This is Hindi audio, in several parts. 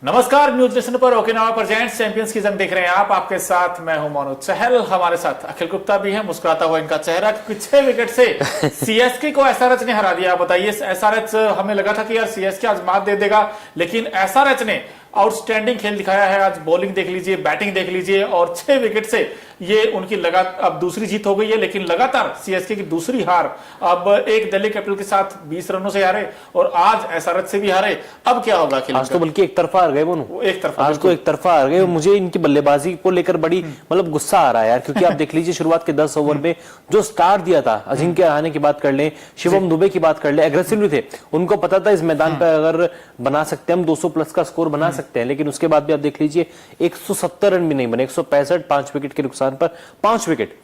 नमस्कार, न्यूज नेशन पर ओकिनावा प्रेजेंट्स चैंपियंस की जंग देख रहे हैं आप। आपके साथ मैं हूं मनोज चहल, हमारे साथ अखिल गुप्ता भी है। मुस्कुराता हुआ इनका चेहरा, क्योंकि 6 विकेट से सीएसके को एसआरएच ने हरा दिया। बताइए, एसआरएच हमें लगा था कि यार सीएसके आज मात दे देगा, लेकिन एसआरएच ने आउटस्टैंडिंग खेल दिखाया है। आज बॉलिंग देख लीजिए, बैटिंग देख लीजिए, और 6 विकेट से ये उनकी अब दूसरी जीत हो गई है। लेकिन लगातार सीएसके की दूसरी हार, अब एक दिल्ली कैपिटल के साथ 20 रनों से हारे और आज एसआरएच से भी हारे। अब क्या होगा? आज तो बल्कि एक तरफा हार गए वो, एक तरफा, आज तो एक तरफा हार गए। मुझे इनकी बल्लेबाजी को लेकर बड़ी गुस्सा आ रहा है यार, क्योंकि आप देख लीजिए शुरुआत के 10 ओवर में जो स्टार्ट दिया था, अजिंक्य रहाणे की बात कर ले, शिवम दुबे की बात कर ले, एग्रेसिव भी थे। उनको पता था इस मैदान पर अगर बना सकते हैं हम 200 प्लस का स्कोर बना सकते हैं, लेकिन उसके बाद भी आप देख लीजिए 170 रन भी नहीं बने, 165, 5 विकेट के नुकसान पर 5 विकेट।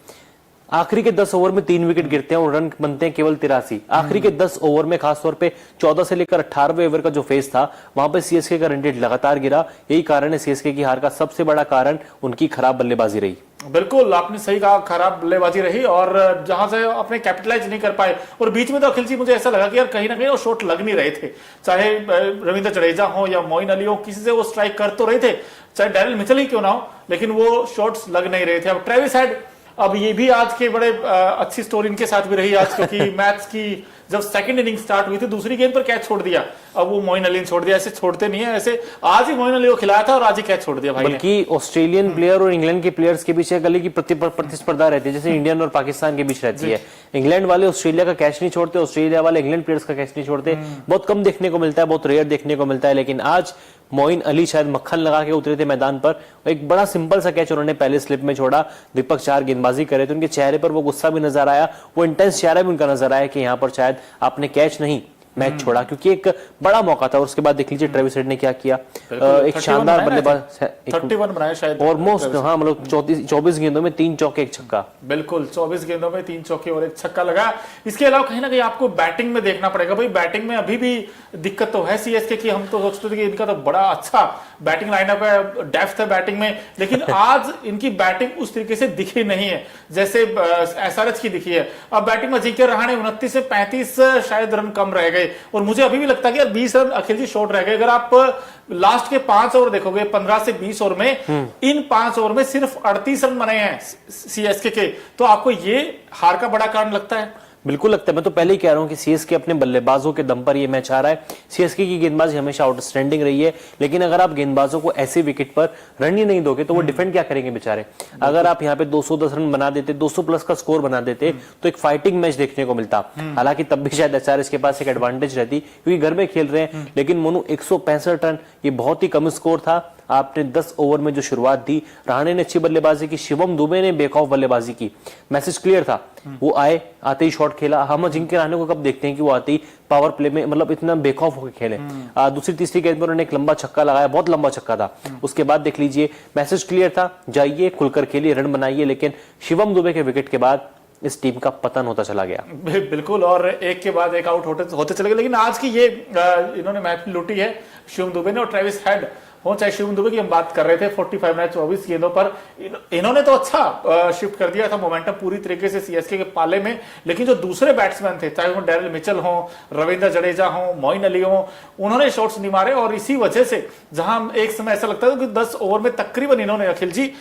आखिरी के 10 ओवर में 3 विकेट गिरते हैं और रन बनते हैं केवल 83। आखिरी के 10 ओवर में खासतौर पे 14 से लेकर 18वें ओवर का जो फेज था, वहां पे सीएसके का रन रेट लगातार गिरा। यही कारण है सीएसके की हार का, सबसे बड़ा कारण उनकी खराब बल्लेबाजी रही। बिल्कुल, आपने सही कहा, खराब बल्लेबाजी रही और जहां से अपने कैपिटलाइज नहीं कर पाए। और बीच में तो अखिल जी, मुझे ऐसा लगा कि यार कहीं ना कहीं वो शॉट लग नहीं रहे थे, चाहे रविंद्र जडेजा हो या मोइन अली हो, किसी से वो स्ट्राइक कर तो रहे थे, चाहे डैरिल मिचेल ही क्यों ना हो, लेकिन वो शॉट्स लग नहीं रहे थे। अब ट्रेविस हेड, अब ये भी आज के बड़े अच्छी स्टोरी इनके साथ भी रही आज, क्योंकि मैच की जब सेकंड इनिंग स्टार्ट हुई थी, दूसरी गेंद पर कैच छोड़ दिया। अब वो मोइन अली ने छोड़ दिया, ऐसे छोड़ते नहीं है, ऐसे आज ही मोइन अली को खिलाया था और आज ही कैच छोड़ दिया भाई। बल्कि ऑस्ट्रेलियन प्लेयर और इंग्लैंड के प्लेयर्स के बीच एक अलग की प्रतिस्पर्धा रहती है, जैसे इंडियन और पाकिस्तान के बीच रहती है। इंग्लैंड वाले ऑस्ट्रेलिया का कैच नहीं छोड़ते, ऑस्ट्रेलिया वाले इंग्लैंड प्लेयर्स का कैच नहीं छोड़ते। बहुत कम देखने को मिलता है, बहुत रेयर देखने को मिलता है। लेकिन आज मोइन अली शायद मक्खन लगा के उतरे थे मैदान पर, एक बड़ा सिंपल सा कैच उन्होंने पहले स्लिप में छोड़ा। दीपक 4 गेंदबाजी करे तो उनके चेहरे पर वो गुस्सा भी नजर आया, वो इंटेंस चेहरा भी उनका नजर आया कि यहाँ पर शायद आपने कैच नहीं मैच छोड़ा, क्योंकि एक बड़ा मौका था। और उसके बाद देख लीजिए ट्रेविस हेड ने क्या किया, एक शानदार बल्लेबाज, 31 बनाया शायद ऑलमोस्ट, हाँ, 24 गेंदों में 3 चौके 1 छक्का। बिल्कुल, 24 गेंदों में 3 चौके और 1 छक्का लगा। इसके अलावा कहीं ना कहीं आपको बैटिंग में देखना पड़ेगा भाई। बैटिंग में अभी भी दिक्कत तो है सीएसके की। हम तो सोचते थे कि इनका तो बड़ा अच्छा बैटिंग लाइनअप है, डेप्थ है बैटिंग में, लेकिन आज इनकी बैटिंग उस तरीके से दिखी नहीं है जैसे एसआरएच की दिखी है। अब बैटिंग में अजिंक्य रहाणे 29 से 35 शायद रन कम रह गए, और मुझे अभी भी लगता है कि यार 20 रन अखिल जी शॉर्ट रह गए। अगर आप लास्ट के 5 ओवर देखोगे, 15 से 20 ओवर में, इन 5 ओवर में सिर्फ 38 रन बने हैं सीएसके के, तो आपको ये हार का बड़ा कारण लगता है? बिल्कुल लगता है। मैं तो पहले ही कह रहा हूं कि सीएसके अपने बल्लेबाजों के दम पर ये मैच आ रहा है। सीएसके की गेंदबाजी हमेशा आउटस्टैंडिंग रही है, लेकिन अगर आप गेंदबाजों को ऐसे विकेट पर रन ही नहीं दोगे तो वो डिफेंड क्या करेंगे बेचारे। अगर आप यहाँ पे 210 रन बना देते, 200 प्लस का स्कोर बना देते, तो एक फाइटिंग मैच देखने को मिलता। हालांकि तब भी शायद एसआरएच के पास एक एडवांटेज रहती, क्योंकि घर में खेल रहे हैं। लेकिन मोनू 165 रन, ये बहुत ही कम स्कोर था। आपने 10 ओवर में जो शुरुआत दी, रहाणे ने अच्छी बल्लेबाजी की, शिवम दुबे ने बेखौफ बल्लेबाजी की, मैसेज क्लियर था। वो आते ही शॉट खेला। हम अजिंक्य रहाणे को कब देखते हैं कि वो आते ही पावर प्ले में इतना बेखौफ होकर खेले। दूसरी तीसरी गेंद पर उन्होंने एक लंबा छक्का लगाया, बहुत लंबा छक्का था। उसके बाद देख लीजिए मैसेज क्लियर था, जाइए खुलकर खेलिए, रन बनाइए। लेकिन शिवम दुबे के विकेट के बाद इस टीम का पतन होता चला गया। बिल्कुल, और एक के बाद एक आउट होते चले गए। लेकिन आज की ये इन्होंने महफिल लूटी है शिवम दुबे ने और ट्रेविस हेड हो, चाहे शिवम दुबे की हम बात कर रहे थे, 45 मैच 24 गेंदों पर इन्होंने तो अच्छा शिफ्ट कर दिया था मोमेंटम पूरी तरीके से सीएसके के पाले में। लेकिन जो दूसरे बैट्समैन थे, चाहे वो डैरिल मिचेल हो, रविंद्र जडेजा हो, मोइन अली हो, उन्होंने शॉट्स नहीं मारे। और इसी वजह से जहां एक समय ऐसा लगता था कि 10 ओवर में तकरीबन इन्होंने अखिल जी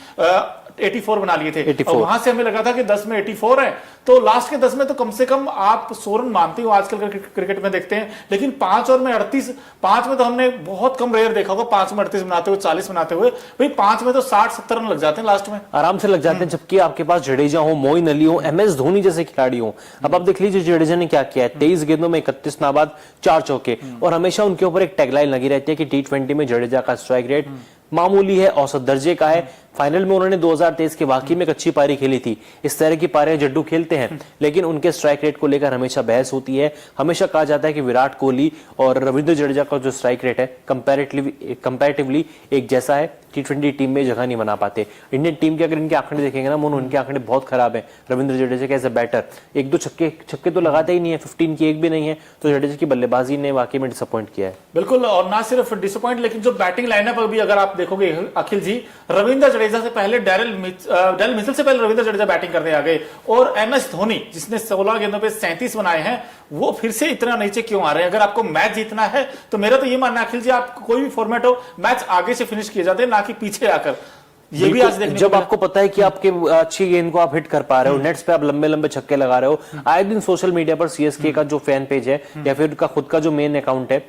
84 बना लिए थे, और वहां से हमें लगा था कि 10 में 84 है, तो लास्ट के 10 में तो कम से कम आप 100 रन मानते हो आजकल क्रिकेट में देखते हैं। लेकिन 5 ओवर में 38, 5 में तो हमने बहुत कम रेयर देखा होगा 5 में 38 बनाते हुए, 40 बनाते हुए। भाई 5 में तो 60-70 रन लग जाते हैं लास्ट में, आराम से लग जाते हैं। जबकि आपके पास जडेजा हो, मोइन अली हो, एमएस धोनी जैसे खिलाड़ी हो। अब आप देख लीजिए जडेजा ने क्या किया है, 23 गेंदों में 31 नाबाद, 4 चौके। और हमेशा उनके ऊपर एक टैगलाइन लगी रहती है कि टी20 में जडेजा का स्ट्राइक रेट मामूली है, औसत दर्जे का है। फाइनल में उन्होंने 2023 के वाकई में एक अच्छी पारी खेली थी। इस तरह की पारियां जड्डू खेलते हैं, लेकिन उनके स्ट्राइक रेट को लेकर हमेशा बहस होती है। हमेशा कहा जाता है कि विराट कोहली और रविंद्र जडेजा का जो स्ट्राइक रेट है कंपैरेटिवली एक जैसा है, T20 टीम में जगह नहीं बना पाते। इंडियन टीम के अगर इनके आंकड़े देखेंगे ना मोनू, इनके आंकड़े बहुत खराब है। रविंद्र जडेजा के एज अ बैटर 1-2 छक्के तो लगाते ही नहीं है, 15 की एक भी नहीं है। तो जडेजा की बल्लेबाजी ने वाकई में डिसअपॉइंट किया है। बिल्कुल, और ना सिर्फ डिसअपॉइंट, लेकिन जो बैटिंग लाइनअप अभी अगर आप देखोगे अखिल जी, रविंद्र जडेजा से पहले डैरेल मिचेल से पहले रविंद्र जडेजा बैटिंग करने आ गए, और MS धोनी जिसने 16 गेंदों पे 37 बनाए हैं, वो फिर से इतना नीचे क्यों आ रहे हैं? अगर आपको मैच जीतना है तो मेरा तो ये मानना है अखिल जी, आप कोई भी फॉर्मेट हो, मैच आगे से फिनिश किए जाते हैं, ना कि पीछे आकर। ये भी आज देखने जब आपको पता है कि आपके अच्छी गेंद को आप हिट कर पा रहे हो, नेट्स पे आप लंबे लंबे छक्के लगा रहे हो, आए दिन सोशल मीडिया पर CSK का जो फैन पेज है या फिर उनका खुद का जो मेन अकाउंट है,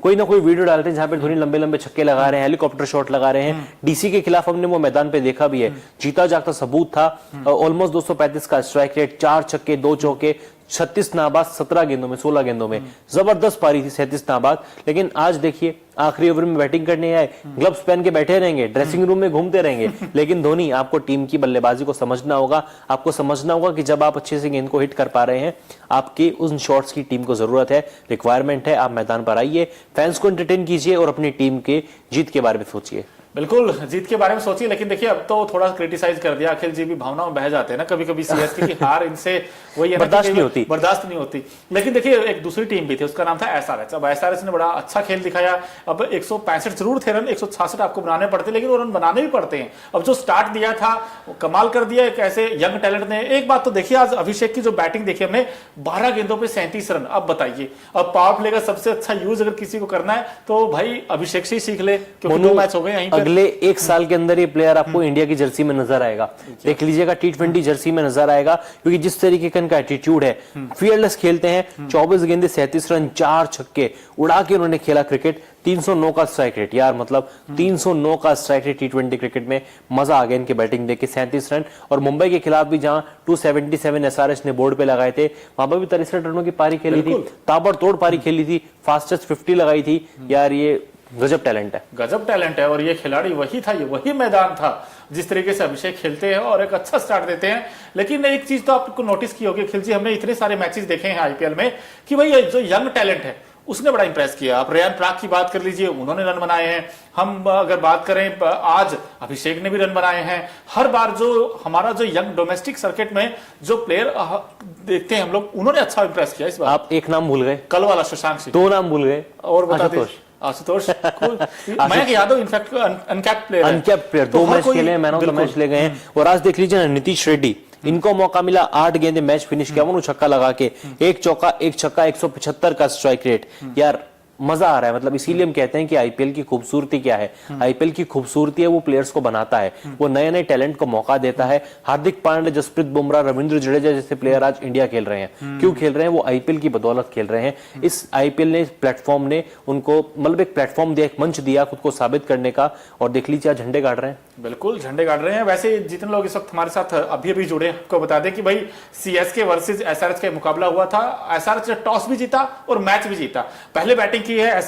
कोई ना कोई वीडियो डालते हैं जहां पे धोनी लंबे लंबे छक्के लगा रहे हैं, हेलीकॉप्टर शॉट लगा रहे हैं। DC के खिलाफ हमने वो मैदान पे देखा भी है, जीता जागता सबूत था। ऑलमोस्ट 235 का स्ट्राइक रेट, 4 छक्के 2 चौके, 36 नाबाद 17 गेंदों में, 16 गेंदों में, जबरदस्त पारी थी 37 नाबाद। लेकिन आज देखिए आखिरी ओवर में बैटिंग करने आए, ग्लव्स पहन के बैठे रहेंगे, ड्रेसिंग रूम में घूमते रहेंगे। लेकिन धोनी, आपको टीम की बल्लेबाजी को समझना होगा, आपको समझना होगा कि जब आप अच्छे से गेंद को हिट कर पा रहे हैं, आपकी उन शॉट्स की टीम को जरूरत है, रिक्वायरमेंट है। आप मैदान पर आइए, फैंस को एंटरटेन कीजिए और अपनी टीम के जीत के बारे में सोचिए। बिल्कुल, जीत के बारे में सोचिए। लेकिन देखिए अब तो थोड़ा क्रिटिसाइज कर दिया, अखिल जी भी भावनाओं में बह जाते हैं ना कभी कभी CSK की हार इनसे वही बर्दाश्त नहीं होती। लेकिन देखिए एक दूसरी टीम भी थी, उसका नाम था SRH। अब SRH ने बड़ा अच्छा खेल दिखाया। अब 165 जरूर थे रन, 166 आपको बनाने पड़ते, लेकिन वो रन बनाने भी पड़ते हैं। अब जो स्टार्ट दिया था वो कमाल कर दिया एक ऐसे यंग टैलेंट ने। एक बात तो देखिए, आज अभिषेक की जो बैटिंग देखी हमने, 12 गेंदों पे 37 रन। अब बताइए, अब पावर प्ले का सबसे अच्छा यूज अगर किसी को करना है तो भाई अभिषेक से ही सीख ले, क्योंकि 2 मैच हो गए यहीं पे। अगले 1 साल के अंदर ये प्लेयर आपको इंडिया की जर्सी में नजर आएगा, देख लीजिएगा, T20 जर्सी में नजर आएगा, क्योंकि जिस तरीके का इनका एटीट्यूड है, फियरलेस खेलते हैं। 24 गेंदे 37 रन, 4 छक्के उड़ा के उन्होंने खेला क्रिकेट। 309 का स्ट्राइक रेट, यार मतलब 309 का स्ट्राइक रेट T20 क्रिकेट में। मजा आ गया इनकी बैटिंग देख के। 37 रन, और मुंबई के खिलाफ भी जहां 277 SRH ने बोर्ड पे लगाए थे, वहां पर भी 63 रनों की पारी खेली थी, ताबड़तोड़ पारी खेली थी, फास्टेस्ट 50 लगाई थी। यार ये गजब टैलेंट है, गजब टैलेंट है। और ये खिलाड़ी वही था, ये वही मैदान था जिस तरीके से अभिषेक खेलते हैं और एक अच्छा स्टार्ट देते हैं। लेकिन एक चीज तो आपको नोटिस की होगी खिल जी, हमने इतने सारे मैचेस देखे हैं IPL में कि भाई जो यंग टैलेंट है उसने बड़ा इंप्रेस किया। आप रेयान पराग की बात कर लीजिए, उन्होंने रन बनाए हैं। हम अगर बात करें आज, अभिषेक ने भी रन बनाए हैं। हर बार जो हमारा जो यंग डोमेस्टिक सर्किट में जो प्लेयर देखते हैं हम लोग, उन्होंने अच्छा इंप्रेस किया इस बार। आप एक नाम भूल गए, कल वाला शशांक सिंह। 2 नाम भूल गए, और बता दीजिए Ashutosh Mayank Yadav, in fact uncapped player 2 match खेले, मैन ऑफ द मैच ले गए हैं। और आज देख लीजिए ना, नीतीश रेड्डी, इनको मौका मिला, 8 गेंदे मैच फिनिश किया, वो छक्का लगा के, 1 चौका 1 छक्का, 175 का स्ट्राइक रेट। यार मजा आ रहा है। मतलब इसीलिए हम कहते हैं कि IPL की खूबसूरती क्या है। IPL की खूबसूरती है वो प्लेयर्स को बनाता है, वो नए नए टैलेंट को मौका देता है। हार्दिक पांड्या, जसप्रीत बुमराह, रविंद्र जडेजा जैसे प्लेयर आज इंडिया खेल रहे हैं। क्यों खेल रहे हैं? वो IPL की बदौलत खेल रहे हैं। इस IPL ने, प्लेटफॉर्म ने उनको मतलब एक प्लेटफॉर्म दिया, एक मंच दिया खुद को साबित करने का। और देख लीजिए आज झंडे गाड़ रहे हैं। बिल्कुल झंडे गाड़ रहे हैं। वैसे जितने लोग इस वक्त हमारे साथ अभी जुड़े हैं, आपको बता दें कि भाई CSK वर्सेस SRH का मुकाबला हुआ था। SRH ने टॉस भी जीता और मैच भी जीता। पहले बैटिंग की है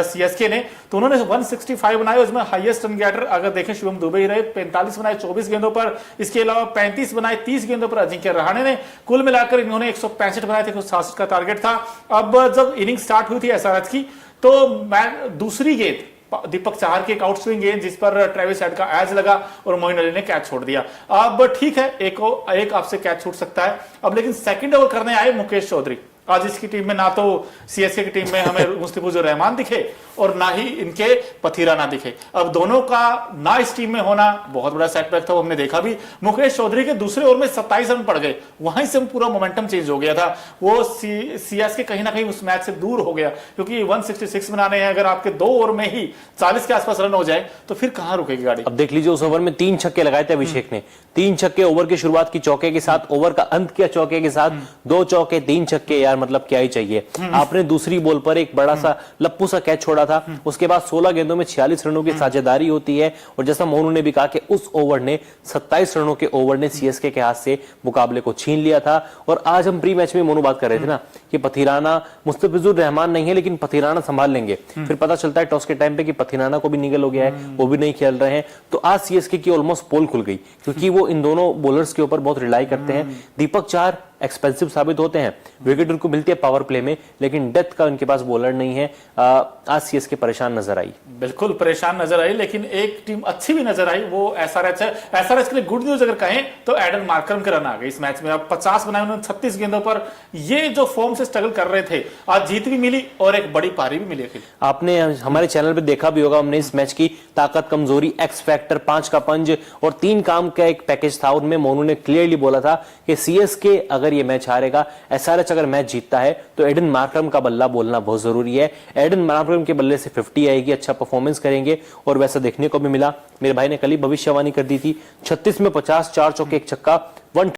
CSK ने, तो उन्होंने 165 बनाए। उसमें हाईएस्ट रन गेटर अगर देखें शिवम दुबे ही रहे, 45 बनाए 24 गेंदों पर। इसके अलावा 35 बनाए 30 गेंदों पर अजिंक्य रहाणे ने। कुल मिलाकर इन्होंने 165 बनाए थे, 166 का टारगेट था। अब जब इनिंग स्टार्ट हुई थी SRH की, तो मैं दूसरी गेंद दीपक चाहर की एक आउट स्विंग गेंद जिस पर ट्रेविस हेड का एज लगा और मोइन अली ने कैच छोड़ दिया। अब ठीक है, एक आपसे कैच छूट सकता है। अब लेकिन सेकंड ओवर करने आए मुकेश चौधरी। आज इसकी टीम में ना तो CSK की टीम में हमें मुस्तफिजुर रहमान दिखे और ना ही इनके पथीरा ना दिखे। अब दोनों का ना इस टीम में होना बहुत बड़ा सेटबैक था, वो हमने देखा भी। मुकेश चौधरी के दूसरे ओवर में 27 रन पड़ गए, वहीं से पूरा मोमेंटम चेंज हो गया था। वो CSK कहीं ना कहीं उस मैच से दूर हो गया, क्योंकि 166 बनाने हैं। अगर आपके 2 ओवर में ही 40 के आसपास रन हो जाए तो फिर कहां रुकेगी गाड़ी। अब देख लीजिए, उस ओवर में 3 छक्के लगाए थे अभिषेक ने। 3 छक्के, ओवर की शुरुआत की चौके के साथ, ओवर का अंत किया चौके के साथ, 2 चौके 3 छक्के। यार मतलब क्या ही चाहिए। आपने दूसरी बॉल पर एक बड़ा सा लप्पू सा कैच छोड़ा था। उसके बाद 16 गेंदों में 46 रनों की साझेदारी होती है। और जैसा मोनू ने भी कहा कि उस ओवर ने, 27 रनों के ओवर ने CSK के हाथ से मुकाबले को छीन लिया था। और आज हम प्री मैच में मोनू बात कर रहे थे ना कि पथिराना मुस्तफिजुर रहमान नहीं है लेकिन पथिराना संभाल लेंगे। फिर पता चलता है टॉस के टाइम पे कि पथिराना को भी निगल हो गया है, वो भी नहीं खेल रहे हैं। तो आज सीएसके की ऑलमोस्ट पोल खुल गई, क्योंकि वो इन दोनों बॉलर्स के ऊपर बहुत रिलाई करते हैं। दीपक चार एक्सपेंसिव साबित होते हैं, विकेट उनको मिलती है पावर प्ले में, लेकिन डेथ का उनके पास बॉलर नहीं है। आज सीएसके परेशान नजर आई, बिल्कुल परेशान नजर आई, लेकिन एक टीम अच्छी भी नजर आई, वो एसआरएच है। एसआरएच के लिए गुड न्यूज अगर कहें तो एडन मार्करम के रन आ गए इस मैच में। अब 50 बनाए उन्होंने 36 गेंदों पर। ये जो फॉर्म से स्ट्रगल कर रहे थे, आज जीत भी मिली और एक बड़ी पारी भी मिली। अखिल, आपने हमारे चैनल पे देखा भी होगा, हमने इस मैच की ताकत, कमजोरी, एक्स फैक्टर, 5 का पंज और 3 काम का एक पैकेज था। उनमें मोनू ने क्लियरली बोला था कि सीएसके अगर ये मैच हारेगा, एसआरएच अगर मैच जीतता है तो एडन मार्करम का बल्ला बोलना बहुत जरूरी है। एडन मार्करम के बल्ले से 50 आएगी, अच्छा परफॉर्मेंस करेंगे और वैसा देखने को भी मिला। मेरे भाई ने कल ही भविष्यवाणी कर दी थी, 36 में 50, 4 चौके 1 छक्का,